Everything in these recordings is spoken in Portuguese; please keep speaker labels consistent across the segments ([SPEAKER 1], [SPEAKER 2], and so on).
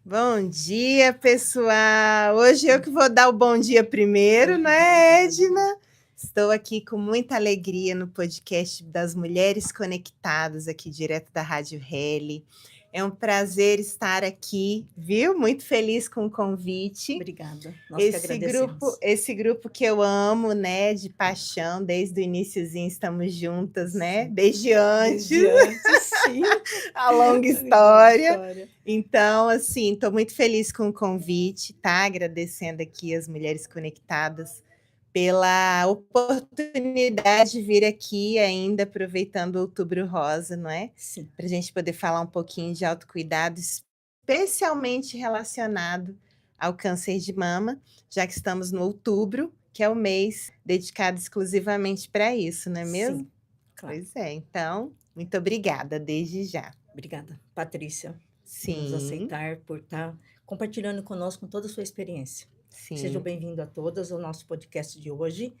[SPEAKER 1] Bom dia, pessoal. Hoje eu que vou dar o bom dia primeiro, né, Edna? Estou aqui com muita alegria no podcast das Mulheres Conectadas, aqui direto da Rádio Reli. É um prazer estar aqui, viu? Muito feliz com o convite.
[SPEAKER 2] Obrigada, nós que agradecemos.
[SPEAKER 1] Esse grupo que eu amo, né, de paixão, desde o iniciozinho estamos juntas, né? Desde antes.
[SPEAKER 2] Desde antes, sim.
[SPEAKER 1] A longa história. Então, assim, estou muito feliz com o convite, tá? Agradecendo aqui as Mulheres Conectadas pela oportunidade de vir aqui ainda, aproveitando o Outubro Rosa, não é?
[SPEAKER 2] Sim.
[SPEAKER 1] Para a gente poder falar um pouquinho de autocuidado, especialmente relacionado ao câncer de mama, já que estamos no outubro, que é o mês dedicado exclusivamente para isso, não é mesmo?
[SPEAKER 2] Sim, claro.
[SPEAKER 1] Pois é, então, muito obrigada desde já.
[SPEAKER 2] Obrigada, Patrícia, por nos
[SPEAKER 1] Sim,
[SPEAKER 2] aceitar, por estar compartilhando conosco toda a sua experiência. Sejam
[SPEAKER 1] sim.
[SPEAKER 2] bem-vindos a todas ao nosso podcast de hoje.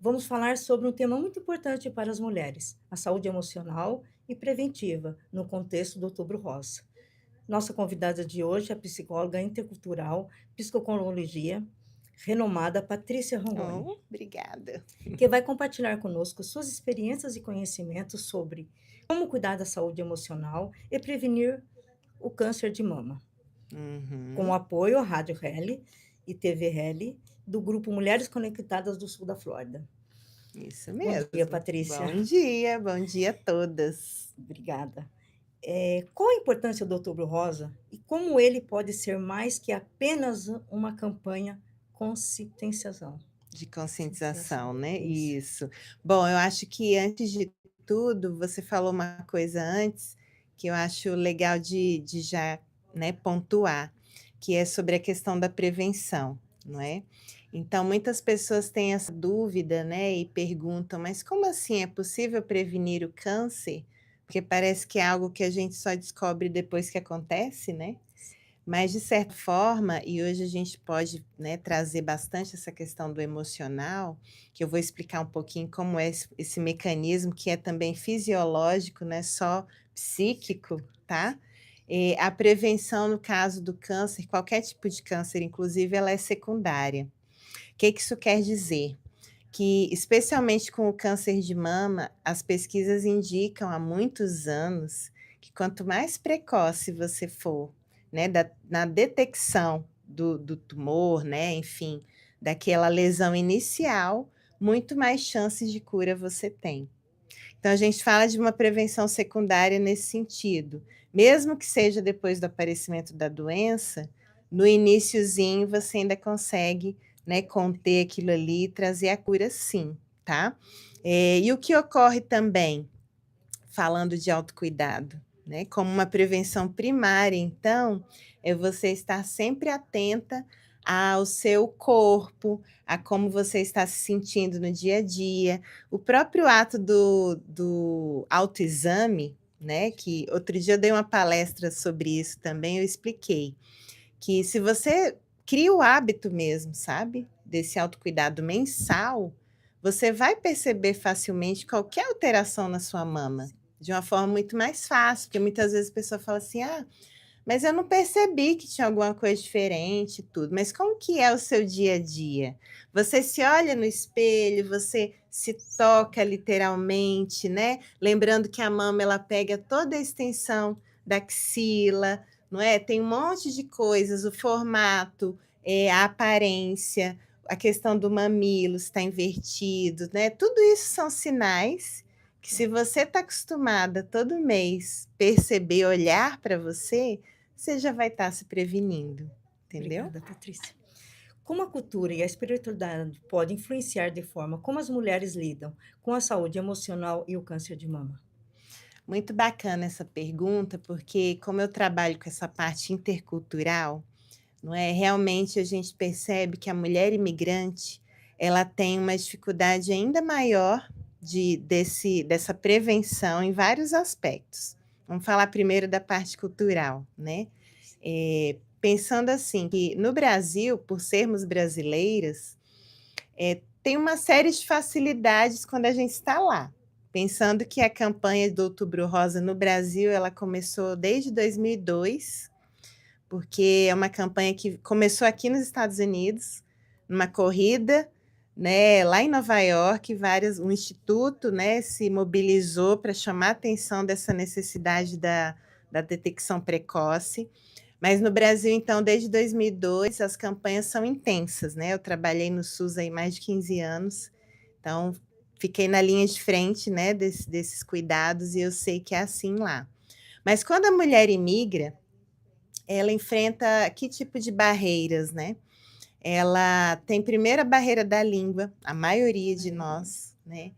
[SPEAKER 2] Vamos falar sobre um tema muito importante para as mulheres, a saúde emocional e preventiva, no contexto do Outubro Rosa. Nossa convidada de hoje é a psicóloga intercultural, psicologia, renomada Patrícia Rongoni,
[SPEAKER 1] Oh, obrigada.
[SPEAKER 2] que vai compartilhar conosco suas experiências e conhecimentos sobre como cuidar da saúde emocional e prevenir o câncer de mama, com o apoio à Rádio Reli e TV Reli, do grupo Mulheres Conectadas do Sul da Flórida.
[SPEAKER 1] Isso
[SPEAKER 2] Bom
[SPEAKER 1] mesmo.
[SPEAKER 2] dia, Patrícia.
[SPEAKER 1] Bom dia a todas.
[SPEAKER 2] Obrigada. Qual a importância do Outubro Rosa e como ele pode ser mais que apenas uma campanha conscienciação?
[SPEAKER 1] De conscientização, né?
[SPEAKER 2] Isso.
[SPEAKER 1] Isso. Bom, eu acho que antes de tudo, você falou uma coisa antes que eu acho legal de já, né, pontuar, que é sobre a questão da prevenção, não é? Então, muitas pessoas têm essa dúvida, né, e perguntam, mas como assim é possível prevenir o câncer? Porque parece que é algo que a gente só descobre depois que acontece, né? Mas, de certa forma, e hoje a gente pode, né, trazer bastante essa questão do emocional, que eu vou explicar um pouquinho como é esse mecanismo que é também fisiológico, não é só psíquico, tá? A prevenção no caso do câncer, qualquer tipo de câncer, inclusive, ela é secundária. O que isso quer dizer? Que, especialmente com o câncer de mama, as pesquisas indicam há muitos anos que quanto mais precoce você for, né, na detecção do tumor, né, enfim, daquela lesão inicial, muito mais chances de cura você tem. Então, a gente fala de uma prevenção secundária nesse sentido. Mesmo que seja depois do aparecimento da doença, no iniciozinho você ainda consegue, né, conter aquilo ali e trazer a cura sim, tá? E o que ocorre também, falando de autocuidado, né? Como uma prevenção primária, então, é você estar sempre atenta ao seu corpo, a como você está se sentindo no dia a dia. O próprio ato do autoexame, né? Que outro dia eu dei uma palestra sobre isso também, eu expliquei que se você cria o hábito mesmo, sabe? Desse autocuidado mensal, você vai perceber facilmente qualquer alteração na sua mama, de uma forma muito mais fácil, porque muitas vezes a pessoa fala assim: "Ah, mas eu não percebi que tinha alguma coisa diferente e tudo". Mas como que é o seu dia a dia? Você se olha no espelho, você se toca literalmente, né? Lembrando que a mama ela pega toda a extensão da axila, não é? Tem um monte de coisas, o formato, a aparência, a questão do mamilo está invertido, né? Tudo isso são sinais que, se você está acostumada todo mês perceber, olhar para você, você já vai estar se prevenindo, entendeu?
[SPEAKER 2] Obrigada, Patrícia. Como a cultura e a espiritualidade podem influenciar de forma como as mulheres lidam com a saúde emocional e o câncer de mama?
[SPEAKER 1] Muito bacana essa pergunta, porque como eu trabalho com essa parte intercultural, não é? Realmente a gente percebe que a mulher imigrante, ela tem uma dificuldade ainda maior dessa prevenção em vários aspectos. Vamos falar primeiro da parte cultural, né? Pensando assim, que no Brasil, por sermos brasileiras, tem uma série de facilidades quando a gente está lá. Pensando que a campanha do Outubro Rosa no Brasil, ela começou desde 2002, porque é uma campanha que começou aqui nos Estados Unidos, numa corrida, né, lá em Nova York, um instituto, né, se mobilizou para chamar a atenção dessa necessidade da detecção precoce. Mas no Brasil, então, desde 2002, as campanhas são intensas, né? Eu trabalhei no SUS aí mais de 15 anos, então fiquei na linha de frente, né, desses cuidados, e eu sei que é assim lá. Mas quando a mulher imigra, ela enfrenta que tipo de barreiras, né? Ela tem primeiro a barreira da língua, a maioria de nós, né?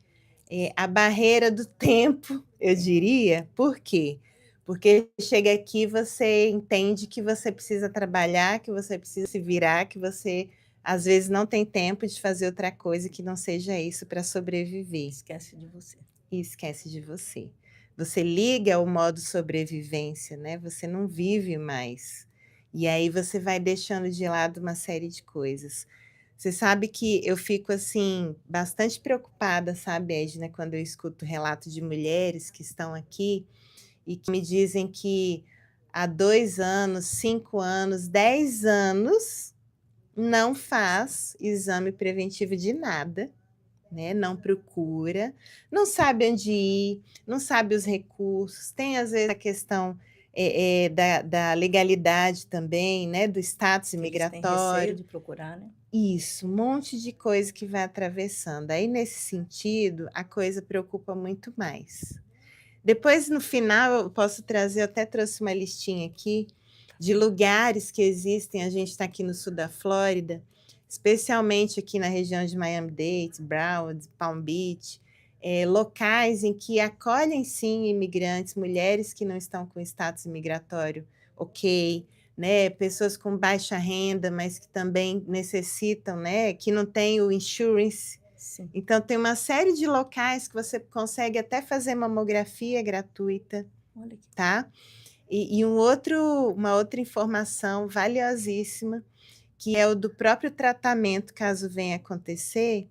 [SPEAKER 1] A barreira do tempo, eu diria. Por quê? Porque chega aqui, você entende que você precisa trabalhar, que você precisa se virar, que você às vezes não tem tempo de fazer outra coisa que não seja isso para sobreviver.
[SPEAKER 2] Esquece de você.
[SPEAKER 1] E esquece de você. Você liga ao modo sobrevivência, né? Você não vive mais. E aí você vai deixando de lado uma série de coisas. Você sabe que eu fico, assim, bastante preocupada, sabe, Edna, quando eu escuto relato de mulheres que estão aqui e que me dizem que há 2 anos, 5 anos, 10 anos não faz exame preventivo de nada, né? Não procura, não sabe onde ir, não sabe os recursos, tem às vezes a questão da legalidade também, né? Do status
[SPEAKER 2] Eles têm receio
[SPEAKER 1] imigratório.
[SPEAKER 2] de procurar, né?
[SPEAKER 1] Isso, um monte de coisa que vai atravessando. Aí, nesse sentido, a coisa preocupa muito mais. Depois, no final, eu posso trazer, eu até trouxe uma listinha aqui de lugares que existem. A gente está aqui no sul da Flórida, especialmente aqui na região de Miami-Dade, Broward, Palm Beach, locais em que acolhem, sim, imigrantes, mulheres que não estão com status migratório ok, né, pessoas com baixa renda, mas que também necessitam, né, que não tem o insurance.
[SPEAKER 2] Sim.
[SPEAKER 1] Então, tem uma série de locais que você consegue até fazer mamografia gratuita,
[SPEAKER 2] Olha que
[SPEAKER 1] tá? E uma outra informação valiosíssima, que é o do próprio tratamento, caso venha acontecer,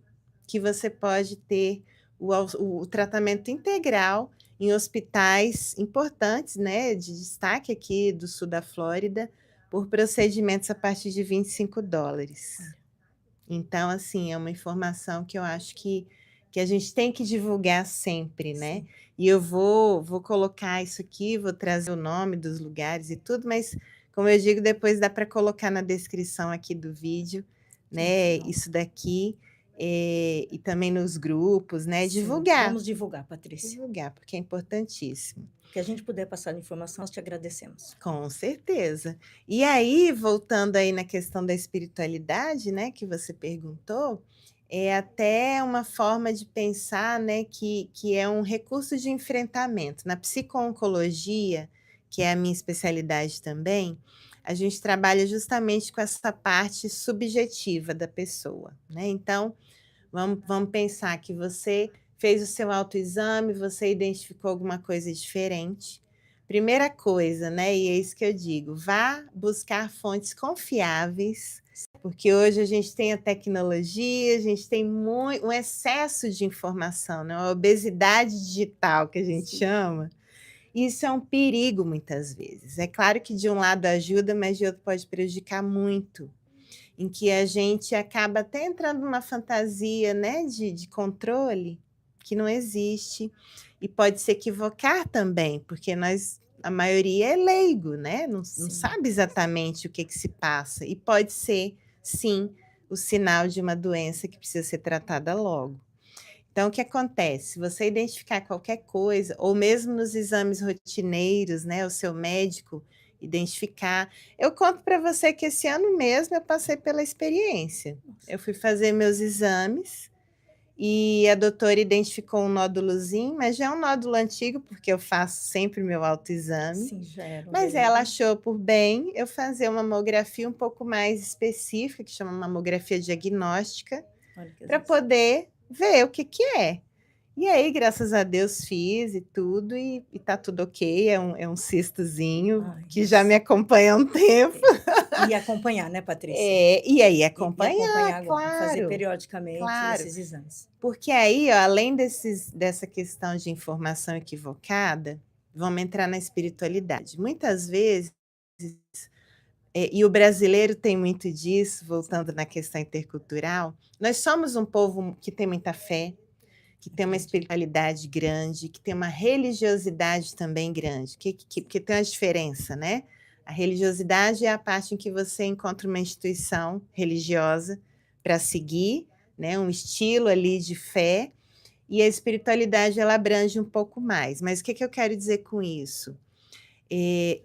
[SPEAKER 1] que você pode ter o tratamento integral em hospitais importantes, né, de destaque aqui do sul da Flórida, por procedimentos a partir de $25.
[SPEAKER 2] olha.
[SPEAKER 1] Então, assim, é uma informação que eu acho que a gente tem que divulgar sempre, né?
[SPEAKER 2] Sim.
[SPEAKER 1] E eu vou colocar isso aqui, vou trazer o nome dos lugares e tudo, mas, como eu digo, depois dá para colocar na descrição aqui do vídeo, né?
[SPEAKER 2] Legal.
[SPEAKER 1] Isso daqui, e também nos grupos, né?
[SPEAKER 2] Sim,
[SPEAKER 1] Divulgar,
[SPEAKER 2] vamos divulgar, Patrícia.
[SPEAKER 1] divulgar, porque é importantíssimo.
[SPEAKER 2] O que a gente puder passar de informação, nós te agradecemos.
[SPEAKER 1] Com certeza. E aí, voltando aí na questão da espiritualidade, né, que você perguntou, é até uma forma de pensar, né, que é um recurso de enfrentamento. Na psico-oncologia, que é a minha especialidade também, a gente trabalha justamente com essa parte subjetiva da pessoa, né? Então, vamos pensar que você fez o seu autoexame, você identificou alguma coisa diferente. Primeira coisa, né, e é isso que eu digo, vá buscar fontes confiáveis, porque hoje a gente tem a tecnologia, a gente tem um excesso de informação, né, a obesidade digital que a gente
[SPEAKER 2] Sim.
[SPEAKER 1] chama. Isso é um perigo muitas vezes. É claro que de um lado ajuda, mas de outro pode prejudicar muito, em que a gente acaba até entrando numa fantasia, né, de controle que não existe, e pode se equivocar também, porque a maioria é leigo, né, não
[SPEAKER 2] Sim.
[SPEAKER 1] sabe exatamente o que se passa, e pode ser, sim, o sinal de uma doença que precisa ser tratada logo. Então, o que acontece? Se você identificar qualquer coisa, ou mesmo nos exames rotineiros, né, o seu médico identificar. Eu conto para você que esse ano mesmo eu passei pela experiência.
[SPEAKER 2] Nossa.
[SPEAKER 1] Eu fui fazer meus exames e a doutora identificou um nódulozinho, mas já é um nódulo antigo, porque eu faço sempre meu autoexame.
[SPEAKER 2] Sim, já era um
[SPEAKER 1] Mas ela
[SPEAKER 2] vermelho.
[SPEAKER 1] achou por bem eu fazer uma mamografia um pouco mais específica, que chama mamografia diagnóstica,
[SPEAKER 2] Olha que
[SPEAKER 1] para
[SPEAKER 2] às vezes-
[SPEAKER 1] poder ver o que é. E aí, graças a Deus, fiz e tudo, e tá tudo ok. É um cistozinho
[SPEAKER 2] Ai,
[SPEAKER 1] que já me acompanha há um tempo.
[SPEAKER 2] E acompanhar, né, Patrícia?
[SPEAKER 1] E aí
[SPEAKER 2] E
[SPEAKER 1] acompanhar,
[SPEAKER 2] acompanhar agora, fazer
[SPEAKER 1] claro,
[SPEAKER 2] periodicamente
[SPEAKER 1] claro.
[SPEAKER 2] esses exames.
[SPEAKER 1] Porque aí, ó, além dessa questão de informação equivocada, vamos entrar na espiritualidade. Muitas vezes, E o brasileiro tem muito disso, voltando na questão intercultural. Nós somos um povo que tem muita fé, que tem uma
[SPEAKER 2] Entendi.
[SPEAKER 1] espiritualidade grande, que tem uma religiosidade também grande, porque tem uma diferença, né? A religiosidade é a parte em que você encontra uma instituição religiosa para seguir, né? Um estilo ali de fé, e a espiritualidade ela abrange um pouco mais. Mas o que eu quero dizer com isso?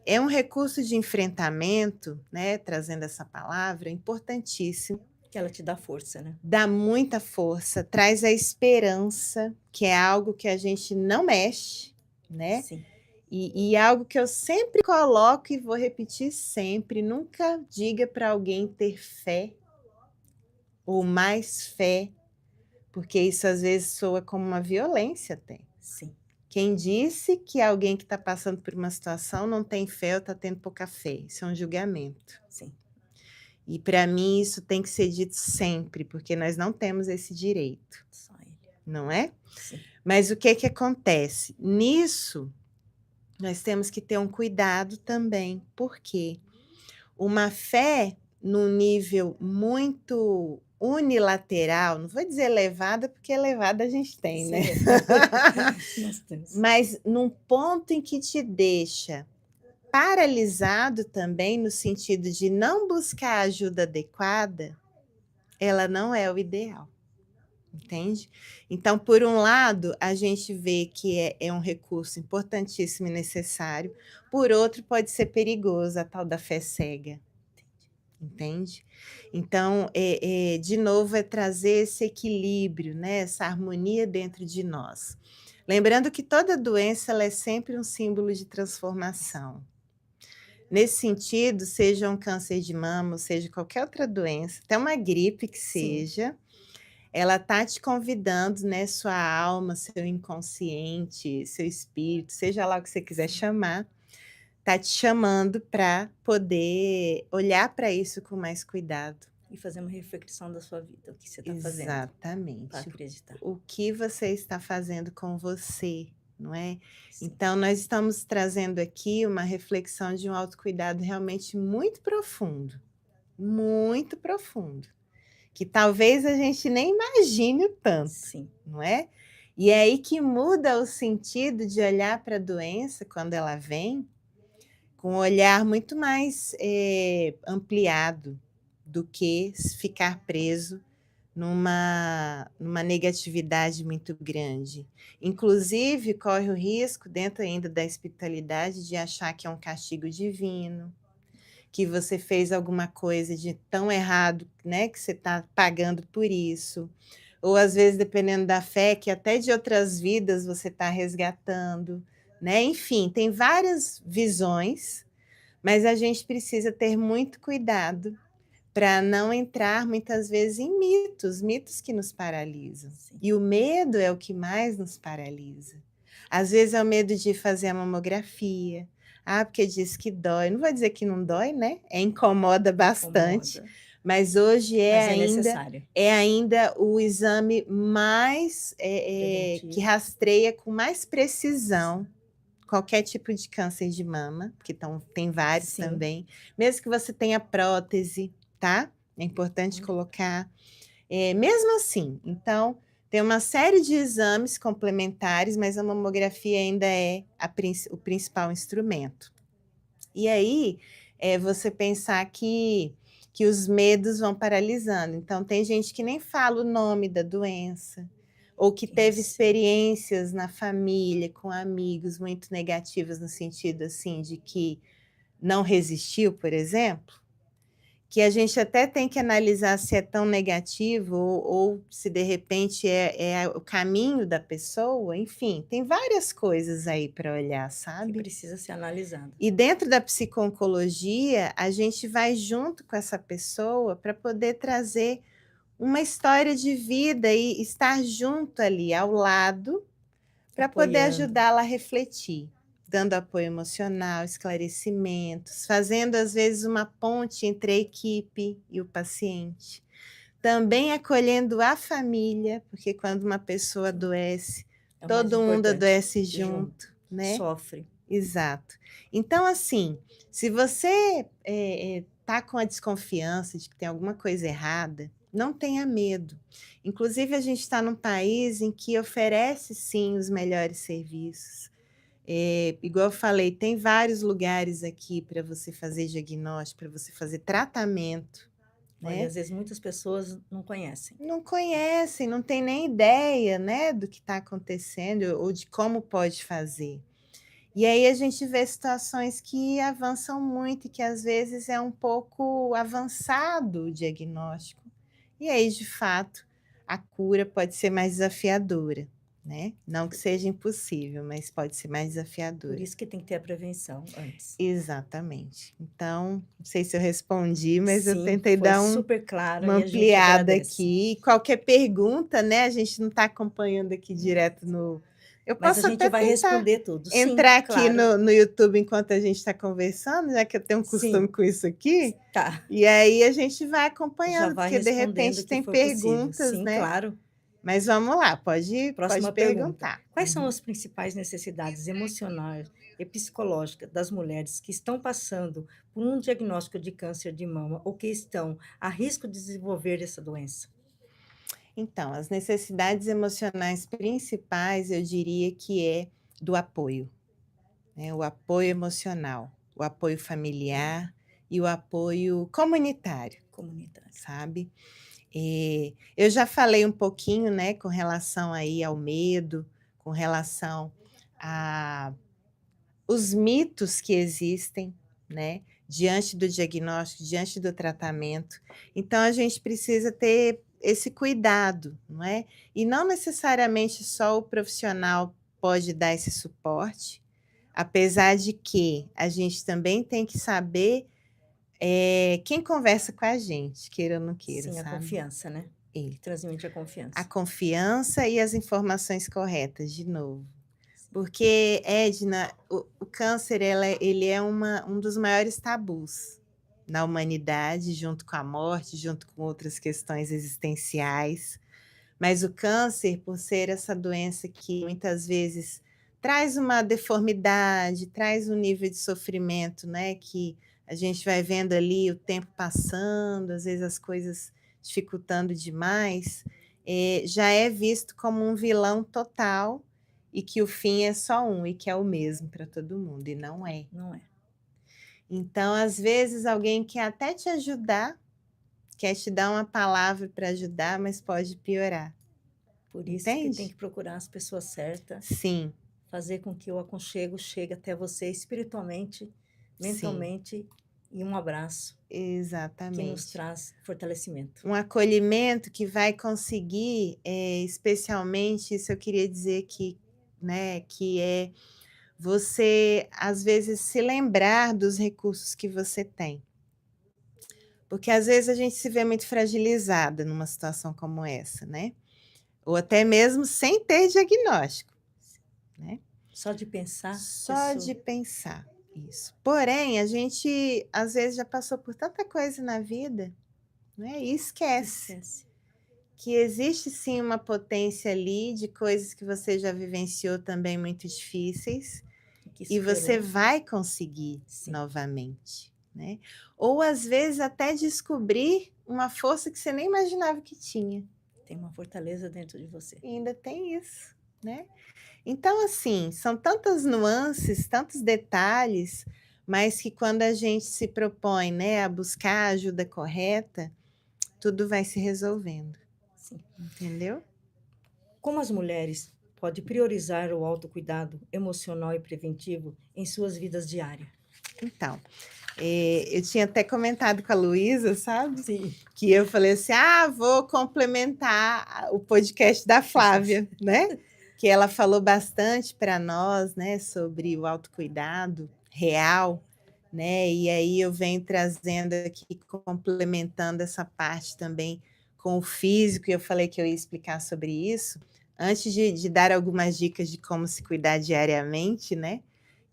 [SPEAKER 1] É um recurso de enfrentamento, né? Trazendo essa palavra, importantíssimo.
[SPEAKER 2] Que ela te dá força, né?
[SPEAKER 1] Dá muita força, traz a esperança, que é algo que a gente não mexe, né?
[SPEAKER 2] Sim.
[SPEAKER 1] E algo que eu sempre coloco e vou repetir sempre: nunca diga para alguém ter fé ou mais fé, porque isso às vezes soa como uma violência até.
[SPEAKER 2] Sim.
[SPEAKER 1] Quem disse que alguém que está passando por uma situação não tem fé ou está tendo pouca fé? Isso é um julgamento.
[SPEAKER 2] Sim.
[SPEAKER 1] E para mim isso tem que ser dito sempre, porque nós não temos esse direito,
[SPEAKER 2] Só ele.
[SPEAKER 1] não é?
[SPEAKER 2] Sim.
[SPEAKER 1] Mas o que acontece? Nisso, nós temos que ter um cuidado também, porque uma fé num nível muito unilateral, não vou dizer elevada, porque elevada a gente tem, né?
[SPEAKER 2] Nós temos.
[SPEAKER 1] Mas num ponto em que te deixa paralisado também, no sentido de não buscar a ajuda adequada, ela não é o ideal. Entende? Então, por um lado, a gente vê que é um recurso importantíssimo e necessário, por outro, pode ser perigoso, a tal da fé cega. Entende? Então, de novo, é trazer esse equilíbrio, né? Essa harmonia dentro de nós. Lembrando que toda doença ela é sempre um símbolo de transformação. Nesse sentido, seja um câncer de mama, seja qualquer outra doença, até uma gripe que seja, ela tá te convidando, né, sua alma, seu inconsciente, seu espírito, seja lá o que você quiser chamar, tá te chamando para poder olhar para isso com mais cuidado.
[SPEAKER 2] E fazer uma reflexão da sua vida, o que você está fazendo.
[SPEAKER 1] Exatamente.
[SPEAKER 2] Para acreditar.
[SPEAKER 1] O que você está fazendo com você, não é?
[SPEAKER 2] Sim.
[SPEAKER 1] Então, nós estamos trazendo aqui uma reflexão de um autocuidado realmente muito profundo, que talvez a gente nem imagine o tanto,
[SPEAKER 2] Sim.
[SPEAKER 1] não é? E é aí que muda o sentido de olhar para a doença quando ela vem, com um olhar muito mais ampliado do que ficar preso numa negatividade muito grande. Inclusive, corre o risco, dentro ainda da espiritualidade, de achar que é um castigo divino, que você fez alguma coisa de tão errado, né, que você está pagando por isso. Ou às vezes, dependendo da fé, que até de outras vidas você está resgatando, né? Enfim, tem várias visões, mas a gente precisa ter muito cuidado para não entrar muitas vezes em mitos que nos paralisam.
[SPEAKER 2] Sim.
[SPEAKER 1] E o medo é o que mais nos paralisa. Às vezes é o medo de fazer a mamografia. Porque diz que dói. Não vou dizer que não dói, né? Incomoda bastante.
[SPEAKER 2] Incomoda.
[SPEAKER 1] Mas hoje
[SPEAKER 2] Mas necessário.
[SPEAKER 1] é ainda o exame mais que rastreia com mais precisão qualquer tipo de câncer de mama, porque tem vários
[SPEAKER 2] Sim.
[SPEAKER 1] também. Mesmo que você tenha prótese, tá? É importante colocar. Mesmo assim, então, tem uma série de exames complementares, mas a mamografia ainda é o principal instrumento. E aí, você pensar que os medos vão paralisando. Então, tem gente que nem fala o nome da doença, ou que teve experiências na família, com amigos muito negativas, no sentido assim, de que não resistiu, por exemplo, que a gente até tem que analisar se é tão negativo ou se de repente é o caminho da pessoa, enfim, tem várias coisas aí para olhar,
[SPEAKER 2] Que
[SPEAKER 1] sabe?
[SPEAKER 2] precisa ser analisado.
[SPEAKER 1] E dentro da psico-oncologia, a gente vai junto com essa pessoa para poder trazer uma história de vida e estar junto ali, ao lado, para poder
[SPEAKER 2] Apoiando.
[SPEAKER 1] ajudá-la a refletir, dando apoio emocional, esclarecimentos, fazendo às vezes uma ponte entre a equipe e o paciente. Também acolhendo a família, porque quando uma pessoa adoece,
[SPEAKER 2] É o mais
[SPEAKER 1] todo mundo
[SPEAKER 2] importante,
[SPEAKER 1] adoece junto, né?
[SPEAKER 2] Sofre.
[SPEAKER 1] Exato. Então, assim, se você está com a desconfiança de que tem alguma coisa errada, não tenha medo. Inclusive, a gente está num país em que oferece, sim, os melhores serviços. Igual eu falei, tem vários lugares aqui para você fazer diagnóstico, para você fazer tratamento,
[SPEAKER 2] Olha,
[SPEAKER 1] né?
[SPEAKER 2] às vezes muitas pessoas não conhecem.
[SPEAKER 1] Não conhecem, não tem nem ideia, né, do que está acontecendo ou de como pode fazer. E aí a gente vê situações que avançam muito e que às vezes é um pouco avançado o diagnóstico. E aí, de fato, a cura pode ser mais desafiadora, né? Não que seja impossível, mas pode ser mais
[SPEAKER 2] Por
[SPEAKER 1] desafiadora.
[SPEAKER 2] isso que tem que ter a prevenção antes.
[SPEAKER 1] Exatamente. Então, não sei se eu respondi, mas eu
[SPEAKER 2] Sim,
[SPEAKER 1] tentei
[SPEAKER 2] foi
[SPEAKER 1] dar
[SPEAKER 2] super claro
[SPEAKER 1] uma
[SPEAKER 2] e a gente
[SPEAKER 1] ampliada
[SPEAKER 2] agradece.
[SPEAKER 1] aqui. Qualquer pergunta, né? A gente não está acompanhando aqui direto no. Eu
[SPEAKER 2] Mas a
[SPEAKER 1] posso
[SPEAKER 2] gente
[SPEAKER 1] até
[SPEAKER 2] vai
[SPEAKER 1] tentar
[SPEAKER 2] responder tudo. Sim,
[SPEAKER 1] entrar aqui
[SPEAKER 2] claro.
[SPEAKER 1] no YouTube enquanto a gente está conversando, já que eu tenho um costume
[SPEAKER 2] Sim,
[SPEAKER 1] com isso aqui.
[SPEAKER 2] tá.
[SPEAKER 1] E aí a gente vai
[SPEAKER 2] Já
[SPEAKER 1] acompanhando,
[SPEAKER 2] vai
[SPEAKER 1] porque de
[SPEAKER 2] respondendo o
[SPEAKER 1] repente
[SPEAKER 2] que
[SPEAKER 1] tem
[SPEAKER 2] for possível.
[SPEAKER 1] perguntas,
[SPEAKER 2] Sim,
[SPEAKER 1] né?
[SPEAKER 2] claro.
[SPEAKER 1] Mas vamos lá, pode
[SPEAKER 2] Próxima pergunta.
[SPEAKER 1] perguntar.
[SPEAKER 2] Quais são as principais necessidades emocionais e psicológicas das mulheres que estão passando por um diagnóstico de câncer de mama ou que estão a risco de desenvolver essa doença?
[SPEAKER 1] Então, as necessidades emocionais principais, eu diria que é do apoio, né? O apoio emocional, o apoio familiar e o apoio comunitário,
[SPEAKER 2] Comunitário.
[SPEAKER 1] sabe? Eu já falei um pouquinho, né, com relação aí ao medo, com relação a os mitos que existem, né, diante do diagnóstico, diante do tratamento. Então a gente precisa ter esse cuidado, não é? E não necessariamente só o profissional pode dar esse suporte, apesar de que a gente também tem que saber, quem conversa com a gente, queira ou não queira,
[SPEAKER 2] Sim, a
[SPEAKER 1] sabe?
[SPEAKER 2] confiança, né?
[SPEAKER 1] É.
[SPEAKER 2] Que transmite a
[SPEAKER 1] A
[SPEAKER 2] confiança.
[SPEAKER 1] confiança e as informações corretas, de novo. Porque, Edna, o câncer ele é um dos maiores tabus na humanidade, junto com a morte, junto com outras questões existenciais. Mas o câncer, por ser essa doença que muitas vezes traz uma deformidade, traz um nível de sofrimento, né, que a gente vai vendo ali o tempo passando, às vezes as coisas dificultando demais, já é visto como um vilão total e que o fim é só um e que é o mesmo para todo mundo, e não é.
[SPEAKER 2] Não é?
[SPEAKER 1] Então, às vezes, alguém quer até te ajudar, quer te dar uma palavra para ajudar, mas pode piorar.
[SPEAKER 2] Por isso que tem
[SPEAKER 1] Entende?
[SPEAKER 2] que procurar as pessoas certas,
[SPEAKER 1] Sim,
[SPEAKER 2] fazer com que o aconchego chegue até você espiritualmente,
[SPEAKER 1] sim,
[SPEAKER 2] mentalmente e um abraço que nos
[SPEAKER 1] exatamente.
[SPEAKER 2] traz fortalecimento.
[SPEAKER 1] Um acolhimento que vai conseguir, especialmente, isso eu queria dizer que, né, que é você, às vezes, se lembrar dos recursos que você tem. Porque às vezes a gente se vê muito fragilizada numa situação como essa, né? Ou até mesmo sem ter diagnóstico, né?
[SPEAKER 2] Só de pensar,
[SPEAKER 1] Só de pensar, isso. Porém, a gente às vezes já passou por tanta coisa na vida, né? E esquece
[SPEAKER 2] esquece.
[SPEAKER 1] que existe sim uma potência ali de coisas que você já vivenciou também muito difíceis
[SPEAKER 2] Que
[SPEAKER 1] e você
[SPEAKER 2] superou.
[SPEAKER 1] vai conseguir
[SPEAKER 2] Sim.
[SPEAKER 1] novamente, né? Ou às vezes até descobrir uma força que você nem imaginava que tinha.
[SPEAKER 2] Tem uma fortaleza dentro de você.
[SPEAKER 1] E ainda tem isso, né? Então, assim, são tantas nuances, tantos detalhes, mas que quando a gente se propõe, né, a buscar a ajuda correta, tudo vai se resolvendo.
[SPEAKER 2] Sim.
[SPEAKER 1] Entendeu?
[SPEAKER 2] Como as mulheres podem priorizar o autocuidado emocional e preventivo em suas vidas diárias?
[SPEAKER 1] Então, eu tinha até comentado com a Luísa, sabe?
[SPEAKER 2] Sim.
[SPEAKER 1] Que eu falei assim: vou complementar o podcast da Flávia, né? Que ela falou bastante para nós, né, sobre o autocuidado real, né? E aí eu venho trazendo aqui, complementando essa parte também com o físico, e eu falei que eu ia explicar sobre isso. Antes de dar algumas dicas de como se cuidar diariamente, né?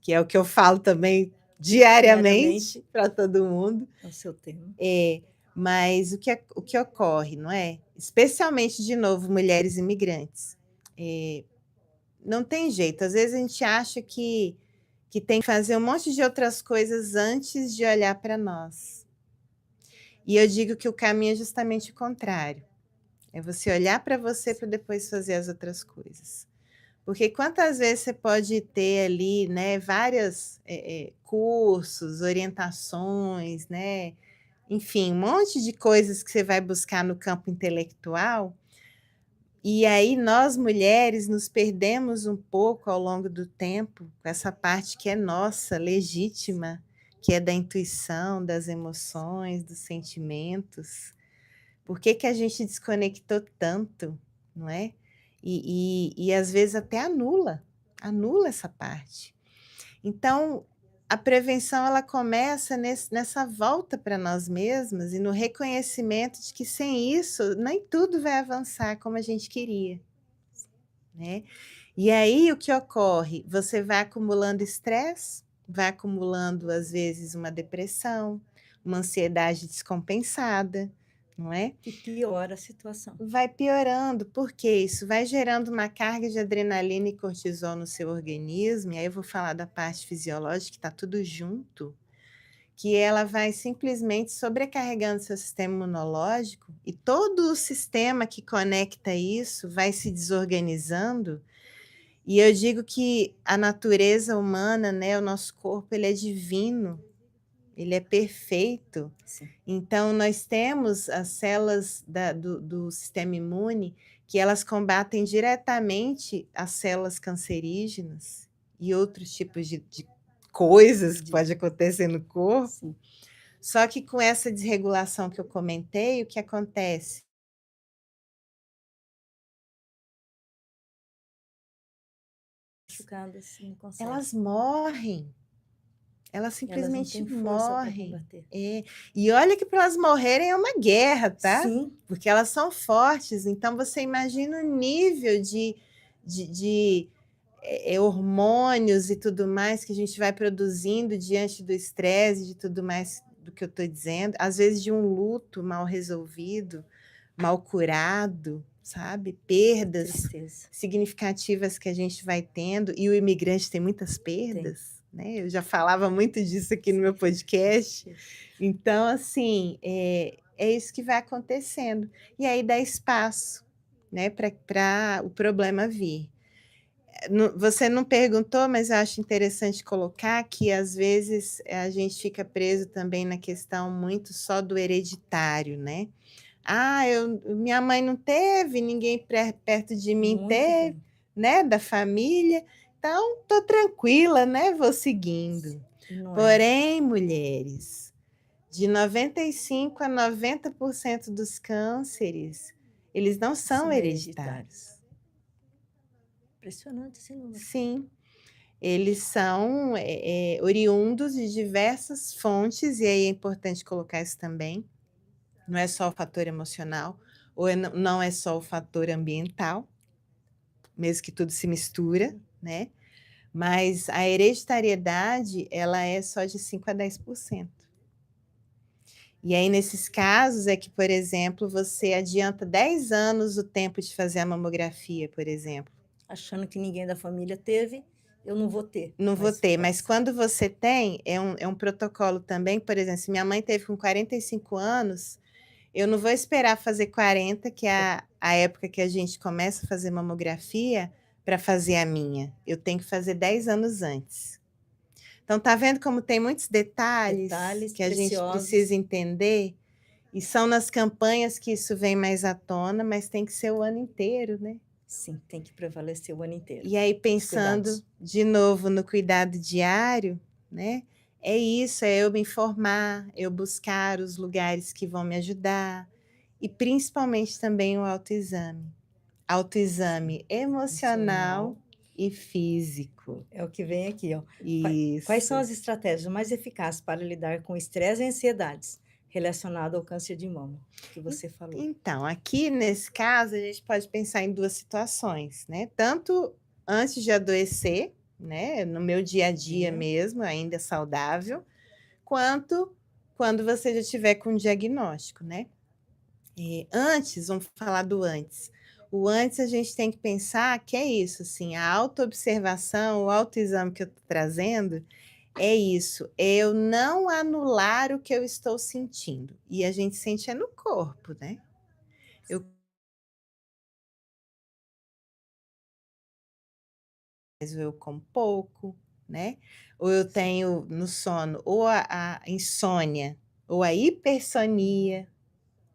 [SPEAKER 1] Que é o que eu falo também diariamente para todo mundo.
[SPEAKER 2] É o seu tema.
[SPEAKER 1] Mas o que ocorre, não é? Especialmente, de novo, mulheres imigrantes. Não tem jeito, às vezes a gente acha que tem que fazer um monte de outras coisas antes de olhar para nós. E eu digo que o caminho é justamente o contrário. É você olhar para você para depois fazer as outras coisas. Porque quantas vezes você pode ter ali, né, várias cursos, orientações, né, enfim, um monte de coisas que você vai buscar no campo intelectual, e aí nós mulheres nos perdemos um pouco ao longo do tempo com essa parte que é nossa, legítima, que é da intuição, das emoções, dos sentimentos. Por que que a gente desconectou tanto, não é? E às vezes até anula essa parte. Então, a prevenção ela começa nessa volta para nós mesmas e no reconhecimento de que sem isso nem tudo vai avançar como a gente queria, né? E aí o que ocorre? Você vai acumulando estresse, vai acumulando às vezes uma depressão, uma ansiedade descompensada, não é?
[SPEAKER 2] Que piora a situação.
[SPEAKER 1] Vai piorando, porque isso vai gerando uma carga de adrenalina e cortisol no seu organismo, e aí eu vou falar da parte fisiológica, que está tudo junto, que ela vai simplesmente sobrecarregando seu sistema imunológico, e todo o sistema que conecta isso vai se desorganizando. E eu digo que a natureza humana, né, o nosso corpo, ele é divino, ele é perfeito.
[SPEAKER 2] Sim.
[SPEAKER 1] Então, nós temos as células do sistema imune que elas combatem diretamente as células cancerígenas e outros tipos de coisas que pode acontecer no corpo.
[SPEAKER 2] Sim.
[SPEAKER 1] Só que com essa desregulação que eu comentei, o que acontece?
[SPEAKER 2] Machucadas, não consegue.
[SPEAKER 1] Elas morrem. Elas
[SPEAKER 2] Elas não
[SPEAKER 1] simplesmente
[SPEAKER 2] têm força para
[SPEAKER 1] morrem.
[SPEAKER 2] combater.
[SPEAKER 1] E olha que para elas morrerem é uma guerra, tá?
[SPEAKER 2] Sim,
[SPEAKER 1] Porque elas são fortes. Então você imagina o nível de hormônios e tudo mais que a gente vai produzindo diante do estresse, de tudo mais do que eu estou dizendo. Às vezes de um luto mal resolvido, mal curado, sabe? Perdas
[SPEAKER 2] tristeza.
[SPEAKER 1] significativas que a gente vai tendo. E o imigrante tem muitas perdas. Né? Eu já falava muito disso aqui no meu podcast. Então, assim, é isso que vai acontecendo. E aí dá espaço, né, para o problema vir. Você não perguntou, mas eu acho interessante colocar que, às vezes, a gente fica preso também na questão muito só do hereditário, né? Ah, minha mãe não teve, ninguém perto de mim
[SPEAKER 2] Muito
[SPEAKER 1] teve,
[SPEAKER 2] bem.
[SPEAKER 1] né, da família, então tô tranquila, né, vou seguindo.
[SPEAKER 2] Não é.
[SPEAKER 1] Porém, mulheres, de 95 a 90% dos cânceres, eles não são hereditários.
[SPEAKER 2] Impressionante esse número.
[SPEAKER 1] Sim, eles são oriundos de diversas fontes, e aí é importante colocar isso também. Não é só o fator emocional, ou não é só o fator ambiental, mesmo que tudo se mistura, né? Mas a hereditariedade, ela é só de 5 a 10%. E aí, nesses casos, é que, por exemplo, você adianta 10 anos o tempo de fazer a mamografia, por exemplo.
[SPEAKER 2] Achando que ninguém da família teve, eu não vou ter.
[SPEAKER 1] Não vou ter, mas quando você tem, é um protocolo também. Por exemplo, se minha mãe teve com 45 anos, eu não vou esperar fazer 40, que é a época que a gente começa a fazer mamografia, para fazer a minha. Eu tenho que fazer 10 anos antes. Então, tá vendo como tem muitos detalhes que a gente precisa entender? E são nas campanhas que isso vem mais à tona, mas tem que ser o ano inteiro, né?
[SPEAKER 2] Sim, tem que prevalecer o ano inteiro.
[SPEAKER 1] E aí, pensando de novo no cuidado diário, né? É isso, é eu me informar, eu buscar os lugares que vão me ajudar, e principalmente também o autoexame. Autoexame emocional e físico.
[SPEAKER 2] É o que vem aqui, ó.
[SPEAKER 1] Isso.
[SPEAKER 2] Quais são as estratégias mais eficazes para lidar com estresse e ansiedades relacionado ao câncer de mama, que você falou?
[SPEAKER 1] Então, aqui nesse caso, a gente pode pensar em duas situações, né? Tanto antes de adoecer, né, no meu dia a dia mesmo, ainda saudável, quanto quando você já tiver com um diagnóstico, né? Antes, vamos falar do antes. O antes a gente tem que pensar que é isso, assim, a autoobservação, o autoexame que eu estou trazendo, é isso, é eu não anular o que eu estou sentindo. E a gente sente é no corpo, né. Eu Mas eu como pouco, né, ou eu
[SPEAKER 2] Sim.
[SPEAKER 1] tenho no sono ou a insônia ou a hipersonia,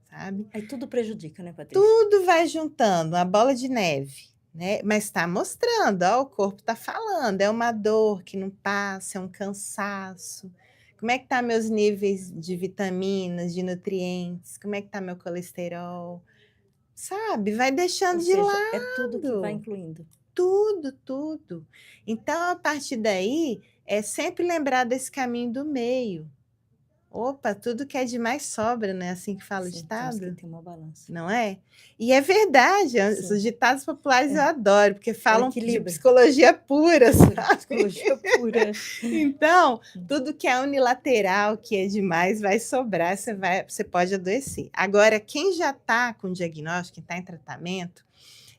[SPEAKER 1] sabe.
[SPEAKER 2] Aí tudo prejudica, né, Patrícia?
[SPEAKER 1] Tudo vai juntando, uma bola de neve, né, mas está mostrando, ó, o corpo está falando, é uma dor que não passa, é um cansaço. Como é que tá meus níveis de vitaminas, de nutrientes, como é que tá meu colesterol, sabe, vai
[SPEAKER 2] Ou
[SPEAKER 1] deixando de
[SPEAKER 2] seja, é tudo que vai
[SPEAKER 1] lado.
[SPEAKER 2] incluindo.
[SPEAKER 1] Tudo, tudo. Então, a partir daí, é sempre lembrar desse caminho do meio. Opa, tudo que é demais sobra, não é assim que fala o
[SPEAKER 2] Sim, temos que
[SPEAKER 1] ditado?
[SPEAKER 2] ter uma balança.
[SPEAKER 1] Não é? E é verdade, os
[SPEAKER 2] Sim,
[SPEAKER 1] ditados populares eu
[SPEAKER 2] é,
[SPEAKER 1] adoro, porque
[SPEAKER 2] é o
[SPEAKER 1] falam de
[SPEAKER 2] equilíbrio,
[SPEAKER 1] psicologia pura,
[SPEAKER 2] pura,
[SPEAKER 1] sabe?
[SPEAKER 2] psicologia pura.
[SPEAKER 1] Então, tudo que é unilateral, que é demais, vai sobrar, você pode adoecer. Agora, quem já está com diagnóstico, quem está em tratamento,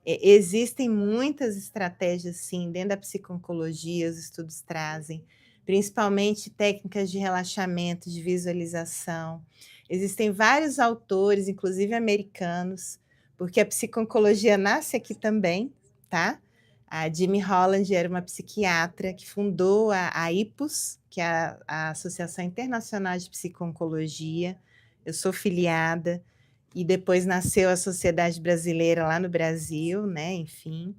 [SPEAKER 1] existem muitas estratégias, sim, dentro da psico-oncologia, os estudos trazem, principalmente técnicas de relaxamento, de visualização. Existem vários autores, inclusive americanos, porque a psico-oncologia nasce aqui também, tá? A Jimmy Holland era uma psiquiatra que fundou a IPOS, que é a Associação Internacional de Psico-Oncologia. Eu sou filiada, e depois nasceu a Sociedade Brasileira lá no Brasil, né, enfim.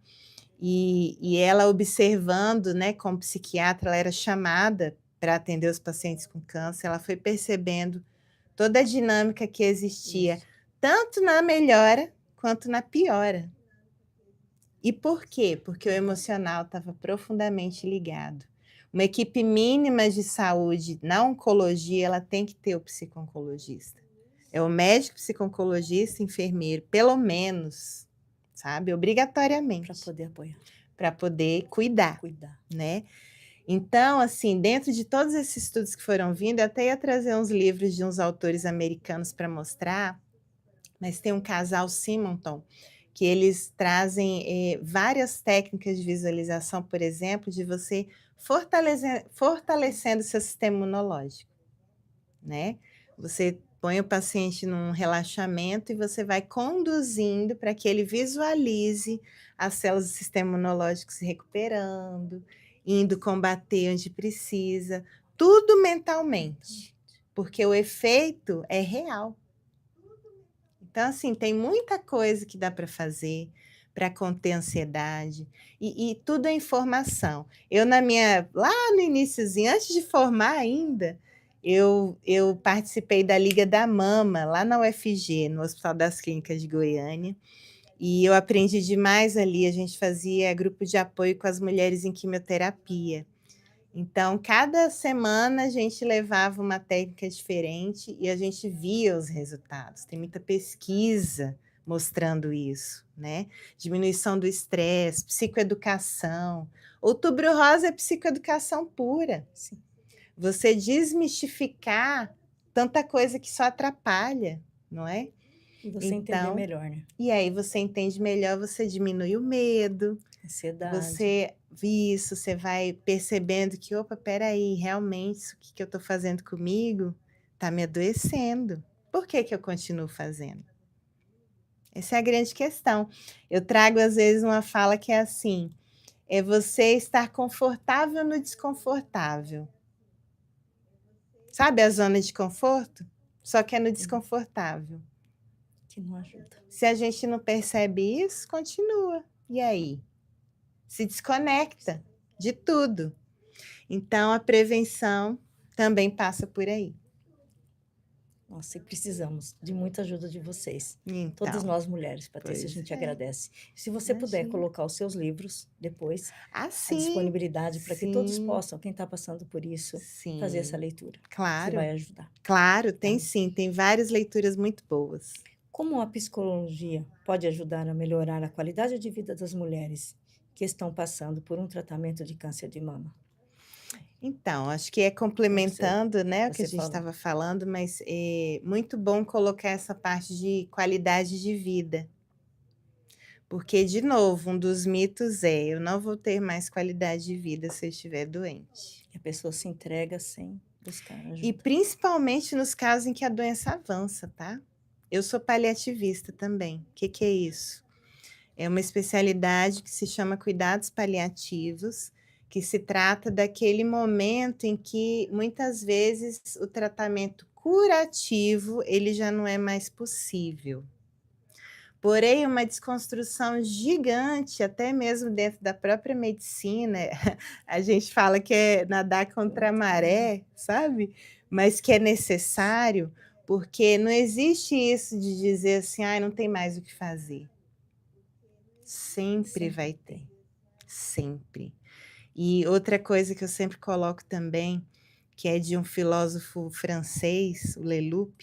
[SPEAKER 1] E ela observando, né, como psiquiatra, ela era chamada para atender os pacientes com câncer, ela foi percebendo toda a dinâmica que existia,
[SPEAKER 2] Isso.
[SPEAKER 1] tanto na melhora quanto na piora. E por quê? Porque o emocional estava profundamente ligado. Uma equipe mínima de saúde na oncologia, ela tem que ter o psico-oncologista. É o médico psico-oncologista, enfermeiro, pelo menos, sabe,
[SPEAKER 2] Para
[SPEAKER 1] obrigatoriamente,
[SPEAKER 2] poder apoiar,
[SPEAKER 1] para poder cuidar,
[SPEAKER 2] cuidar.
[SPEAKER 1] né. Então, assim, dentro de todos esses estudos que foram vindo, eu até ia trazer uns livros de uns autores americanos para mostrar, mas tem um casal Simonton, que eles trazem, várias técnicas de visualização, por exemplo, de você fortalecendo o seu sistema imunológico, né. Você põe o paciente num relaxamento e você vai conduzindo para que ele visualize as células do sistema imunológico se recuperando, indo combater onde precisa, tudo mentalmente, porque o efeito é real. Então, assim, tem muita coisa que dá para fazer para conter a ansiedade, e tudo é informação. Eu lá no iniciozinho, antes de formar ainda, eu participei da Liga da Mama, lá na UFG, no Hospital das Clínicas de Goiânia, e eu aprendi demais ali, a gente fazia grupo de apoio com as mulheres em quimioterapia. Então, cada semana a gente levava uma técnica diferente e a gente via os resultados. Tem muita pesquisa mostrando isso, né? Diminuição do estresse, psicoeducação. Outubro Rosa é psicoeducação pura.
[SPEAKER 2] Sim.
[SPEAKER 1] Você desmistificar tanta coisa que só atrapalha, não é?
[SPEAKER 2] E você entender
[SPEAKER 1] Então,
[SPEAKER 2] melhor, né?
[SPEAKER 1] e aí você entende melhor, você diminui o medo,
[SPEAKER 2] Ansiedade.
[SPEAKER 1] você vai percebendo que: "Opa, espera aí, realmente isso que eu estou fazendo comigo está me adoecendo. Por que que eu continuo fazendo?". Essa é a grande questão. Eu trago, às vezes, uma fala que é assim: é você estar confortável no desconfortável. Sabe a zona de conforto? Só que é no
[SPEAKER 2] Uhum.
[SPEAKER 1] desconfortável.
[SPEAKER 2] Que não ajuda.
[SPEAKER 1] Se a gente não percebe isso, continua. E aí? Se desconecta de tudo. Então, a prevenção também passa por aí.
[SPEAKER 2] Nossa, e precisamos de muita ajuda de vocês. Todas
[SPEAKER 1] Então,
[SPEAKER 2] nós mulheres, Patrícia, a
[SPEAKER 1] pois
[SPEAKER 2] gente
[SPEAKER 1] é,
[SPEAKER 2] agradece. Se você puder
[SPEAKER 1] imagina.
[SPEAKER 2] colocar os seus livros depois,
[SPEAKER 1] Ah,
[SPEAKER 2] a
[SPEAKER 1] sim,
[SPEAKER 2] disponibilidade para que todos
[SPEAKER 1] sim,
[SPEAKER 2] possam, quem está passando por isso, fazer essa
[SPEAKER 1] sim.
[SPEAKER 2] leitura, que
[SPEAKER 1] Claro,
[SPEAKER 2] vai ajudar,
[SPEAKER 1] claro, tem
[SPEAKER 2] tá?
[SPEAKER 1] sim, tem várias leituras muito boas.
[SPEAKER 2] Como a psicologia pode ajudar a melhorar a qualidade de vida das mulheres que estão passando por um tratamento de câncer de mama?
[SPEAKER 1] Então, acho que é
[SPEAKER 2] Como
[SPEAKER 1] complementando, né, o que a
[SPEAKER 2] você
[SPEAKER 1] gente
[SPEAKER 2] falou.
[SPEAKER 1] estava falando, mas é muito bom colocar essa parte de qualidade de vida. Porque, de novo, um dos mitos é: eu não vou ter mais qualidade de vida se eu estiver doente.
[SPEAKER 2] E a pessoa se entrega sem buscar
[SPEAKER 1] E
[SPEAKER 2] ajuda.
[SPEAKER 1] principalmente nos casos em que a doença avança, tá? Eu sou paliativista também. O que que é isso? É uma especialidade que se chama cuidados paliativos, que se trata daquele momento em que muitas vezes o tratamento curativo, ele já não é mais possível. Porém, uma desconstrução gigante, até mesmo dentro da própria medicina, a gente fala que é nadar contra a maré, sabe? Mas que é necessário, porque não existe isso de dizer assim: "Ai, não tem mais o que fazer". Sempre
[SPEAKER 2] Sempre
[SPEAKER 1] vai ter,
[SPEAKER 2] tem.
[SPEAKER 1] sempre. E outra coisa que eu sempre coloco também, que é de um filósofo francês, o Leloup,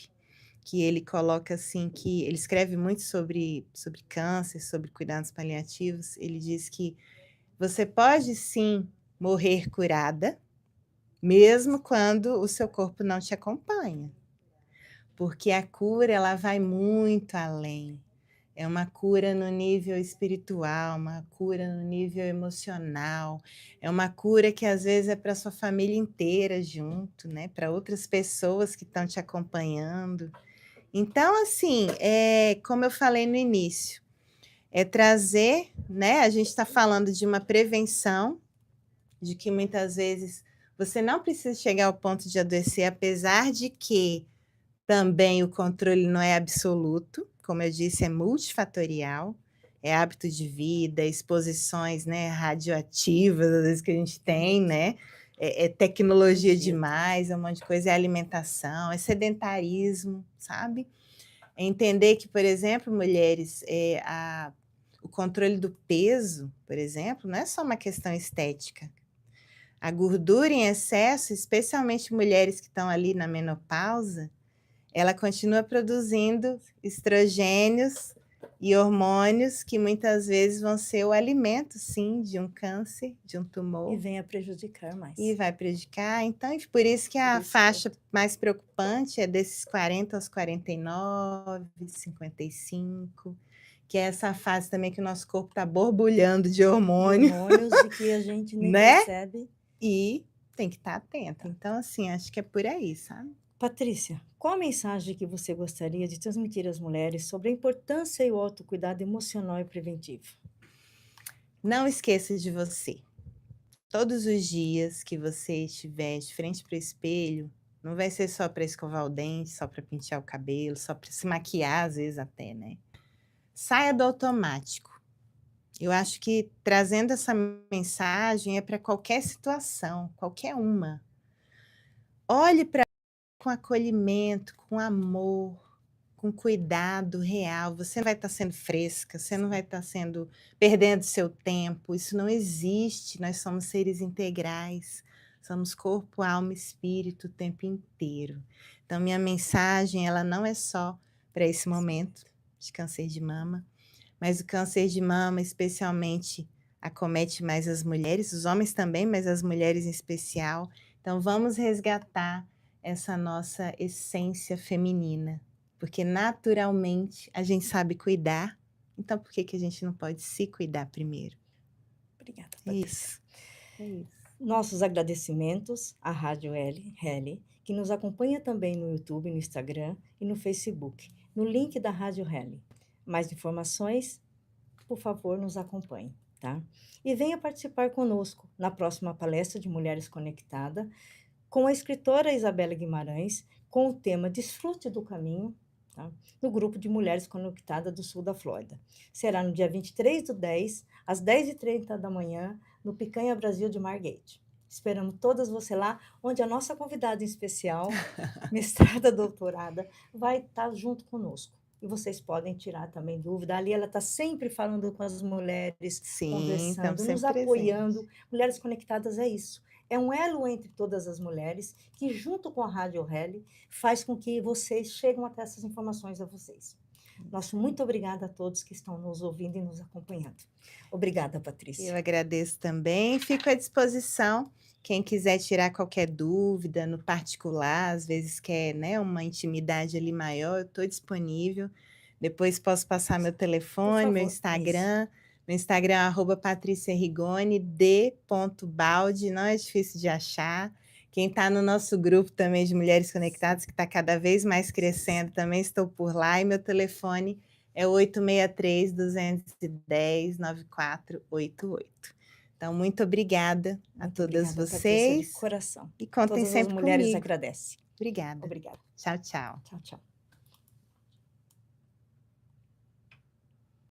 [SPEAKER 1] que ele coloca assim que ele escreve muito sobre câncer, sobre cuidados paliativos, ele diz que você pode sim morrer curada, mesmo quando o seu corpo não te acompanha, porque a cura ela vai muito além. É uma cura no nível espiritual, uma cura no nível emocional, é uma cura que às vezes é para sua família inteira junto, né, para outras pessoas que estão te acompanhando. Então, assim, como eu falei no início, é trazer, né, a gente está falando de uma prevenção, de que muitas vezes você não precisa chegar ao ponto de adoecer, apesar de que também o controle não é absoluto, como eu disse, é multifatorial, é hábito de vida, exposições, né, radioativas, às vezes que a gente tem, né, é tecnologia
[SPEAKER 2] Dia.
[SPEAKER 1] demais, é um monte de coisa, é alimentação, é sedentarismo, sabe? É entender que, por exemplo, mulheres, o controle do peso, por exemplo, não é só uma questão estética. A gordura em excesso, especialmente mulheres que estão ali na menopausa, ela continua produzindo estrogênios e hormônios que muitas vezes vão ser o alimento, sim, de um câncer, de um
[SPEAKER 2] E
[SPEAKER 1] tumor,
[SPEAKER 2] vem a prejudicar mais.
[SPEAKER 1] e vai prejudicar. Então, por isso que a
[SPEAKER 2] Por isso
[SPEAKER 1] faixa mais preocupante é desses 40 aos 49, 55, que é essa fase também que o nosso corpo está borbulhando de
[SPEAKER 2] de
[SPEAKER 1] hormônio,
[SPEAKER 2] hormônios e que a gente nem
[SPEAKER 1] né?
[SPEAKER 2] percebe.
[SPEAKER 1] E tem que estar atenta. Então, assim, acho que é por aí, sabe?
[SPEAKER 2] Patrícia, qual a mensagem que você gostaria de transmitir às mulheres sobre a importância e o autocuidado emocional e preventivo?
[SPEAKER 1] Não esqueça de você. Todos os dias que você estiver de frente para o espelho, não vai ser só para escovar o dente, só para pentear o cabelo, só para se maquiar, às vezes até, né? Saia do automático. Eu acho que trazendo essa mensagem é para qualquer situação, qualquer uma. Olhe para com acolhimento, com amor, com cuidado real. Você não vai estar sendo fresca, você não vai estar sendo perdendo seu tempo. Isso não existe. Nós somos seres integrais. Somos corpo, alma e espírito o tempo inteiro. Então, minha mensagem, ela não é só para esse momento de câncer de mama, mas o câncer de mama, especialmente, acomete mais as mulheres, os homens também, mas as mulheres em especial. Então, vamos resgatar essa nossa essência feminina, porque naturalmente a gente sabe cuidar, então por que que a gente não pode se cuidar primeiro?
[SPEAKER 2] Obrigada,
[SPEAKER 1] É
[SPEAKER 2] Patrícia.
[SPEAKER 1] isso. É isso.
[SPEAKER 2] Nossos agradecimentos à Rádio Reli, que nos acompanha também no YouTube, no Instagram e no Facebook, no link da Rádio Reli. Mais informações, por favor, nos acompanhe, tá? E venha participar conosco na próxima palestra de Mulheres Conectadas, com a escritora Isabela Guimarães, com o tema Desfrute do Caminho, tá? No grupo de Mulheres Conectadas do Sul da Flórida. Será no dia 23/10, às 10h30 da manhã, no Picanha Brasil de Margate. Esperamos todas você lá, onde a nossa convidada em especial, mestrada, doutorada, vai estar junto conosco. E vocês podem tirar também dúvida. Ali ela está sempre falando com as mulheres,
[SPEAKER 1] Sim, estamos
[SPEAKER 2] conversando, nos
[SPEAKER 1] sempre
[SPEAKER 2] apoiando.
[SPEAKER 1] presentes.
[SPEAKER 2] Mulheres Conectadas é isso. É um elo entre todas as mulheres que, junto com a Rádio Reli, faz com que vocês cheguem até essas informações a vocês. Nosso muito obrigada a todos que estão nos ouvindo e nos acompanhando. Obrigada,
[SPEAKER 1] Eu
[SPEAKER 2] Patrícia.
[SPEAKER 1] agradeço também, fico à disposição. Quem quiser tirar qualquer dúvida no particular, às vezes quer, né, uma intimidade ali maior, eu estou disponível. Depois posso passar meu
[SPEAKER 2] Por
[SPEAKER 1] telefone, meu
[SPEAKER 2] favor, é isso.
[SPEAKER 1] Instagram, No Instagram, @patriciarigoni, d.baldi, não é difícil de achar. Quem está no nosso grupo também de Mulheres Conectadas, que está cada vez mais crescendo, também estou por lá, e meu telefone é 863-210-9488. Então, muito obrigada a
[SPEAKER 2] Muito
[SPEAKER 1] todas
[SPEAKER 2] obrigada, Patrícia, de
[SPEAKER 1] vocês
[SPEAKER 2] coração.
[SPEAKER 1] e contem
[SPEAKER 2] Todas as
[SPEAKER 1] sempre
[SPEAKER 2] mulheres
[SPEAKER 1] comigo.
[SPEAKER 2] agradecem.
[SPEAKER 1] Obrigada.
[SPEAKER 2] Obrigada.
[SPEAKER 1] Tchau, tchau.
[SPEAKER 2] Tchau, tchau.